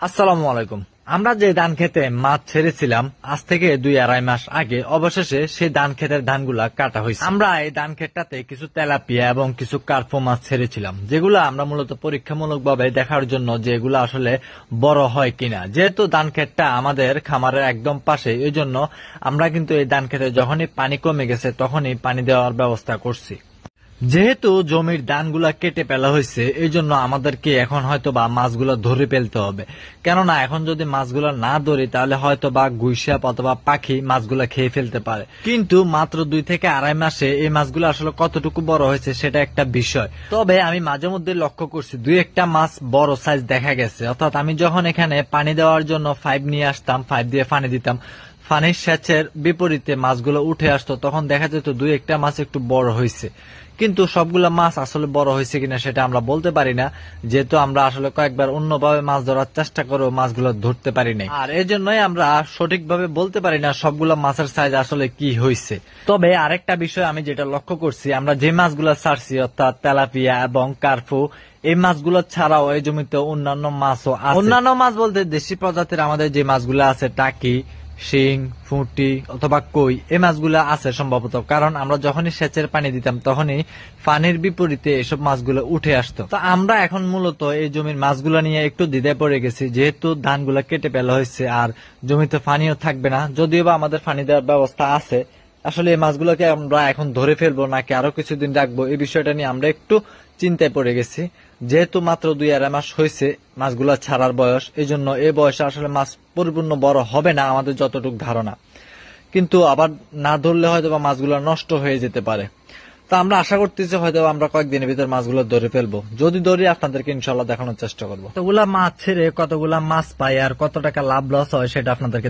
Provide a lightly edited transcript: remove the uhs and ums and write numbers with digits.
আসসালামু আলাইকুম। আমরা যে ধান খেতে মাছ ছেড়েছিলাম আজ থেকে 2-2.5 মাস আগে অবশেষে সেই ধান ক্ষেতের ধানগুলা কাটা হয়েছে। আমরা এই ধান ক্ষেতটাতে কিছু তেলাপিয়া এবং কিছু কার্পো মাছ ছেড়েছিলাম, যেগুলো আমরা মূলত পরীক্ষামূলক ভাবে দেখার জন্য যে এগুলো আসলে বড় হয় কিনা। যেহেতু ধান ক্ষেতটা আমাদের খামারের একদম পাশে, এই জন্য আমরা কিন্তু এই ধান ক্ষেতে যখনই পানি কমে গেছে তখনই পানি দেওয়ার ব্যবস্থা করছি। যেহেতু জমির ধানগুলা কেটে ফেলা হয়েছে, এই জন্য আমাদেরকে এখন হয়তো বা মাছগুলো ধরে ফেলতে হবে। কেননা এখন যদি মাছগুলো না ধরি তাহলে হয়তো বা গুইসাপ অথবা পাখি মাছগুলা খেয়ে ফেলতে পারে। কিন্তু মাত্র 2 থেকে 2.5 মাসে এই মাছগুলো আসলে কতটুকু বড় হয়েছে সেটা একটা বিষয়। তবে আমি মাঝে মধ্যে লক্ষ্য করছি 2-1টা মাছ বড় সাইজ দেখা গেছে। অর্থাৎ আমি যখন এখানে পানি দেওয়ার জন্য 5 নিয়ে আসতাম, 5 দিয়ে পানি দিতাম, পানির সেচের বিপরীতে মাছগুলো উঠে আসতো, তখন দেখা যেত 2-1টা মাছ একটু বড় হয়েছে। কিন্তু সবগুলা মাছ আসলে বড় হয়েছে কিনা সেটা আমরা বলতে পারি না, যেহেতু আমরা আসলে কয়েকবার অন্যভাবে মাছ ধরার চেষ্টা করেও মাছগুলো ধরতে পারি নাই। আর এই জন্যই আমরা সঠিকভাবে বলতে পারি না সবগুলা মাছের সাইজ আসলে কি হয়েছে। তবে আরেকটা বিষয় আমি যেটা লক্ষ্য করছি, আমরা যে মাছগুলো ছাড়ছি অর্থাৎ তেলাপিয়া এবং কার্পু, এই মাছগুলো ছাড়াও এই জমিতে অন্যান্য মাছও আছে। অন্যান্য মাছ বলতে দেশি প্রজাতির আমাদের যে মাছগুলো আছে, টাকি, শিং, ফুটি অথবা কই, এই মাছগুলো আছে সম্ভবত, কারণ আমরা যখনই সেচের পানি দিতাম তখনই পানির বিপরীতে এসব মাছগুলো উঠে আসতো। তো আমরা এখন মূলত এই জমির মাছগুলো নিয়ে একটু দ্বিধায় পড়ে গেছি, যেহেতু ধানগুলো কেটে ফেলা হয়েছে আর জমিতে পানিও থাকবে না। যদিও বা আমাদের পানি দেওয়ার ব্যবস্থা আছে, আসলে এই মাছগুলোকে আমরা এখন ধরে ফেলবো নাকি আরো কিছুদিন রাখবো, এই বিষয়টা নিয়ে আমরা একটু চিন্তায় পড়ে গেছি। যেহেতু মাত্র 2-2.5 মাস হয়েছে মাছগুলো ছাড়ার বয়স, এই জন্য এই বয়সে আসলে মাছ পরিপূর্ণ বড় হবে না আমাদের যতটুকু ধারণা। কিন্তু আবার না ধরলে হয়তো বা মাছগুলো নষ্ট হয়ে যেতে পারে। তো আমরা আশা করতেছি হয়তো আমরা কয়েকদিনের ভিতর মাছগুলো ধরে ফেলবো। যদি ধরি আপনাদেরকে ইনশাল্লাহ দেখানোর চেষ্টা করবো। কতগুলা মাছ ছেড়ে কতগুলা মাছ পাই আর কত টাকা লাভ লস হয় সেটা আপনাদেরকে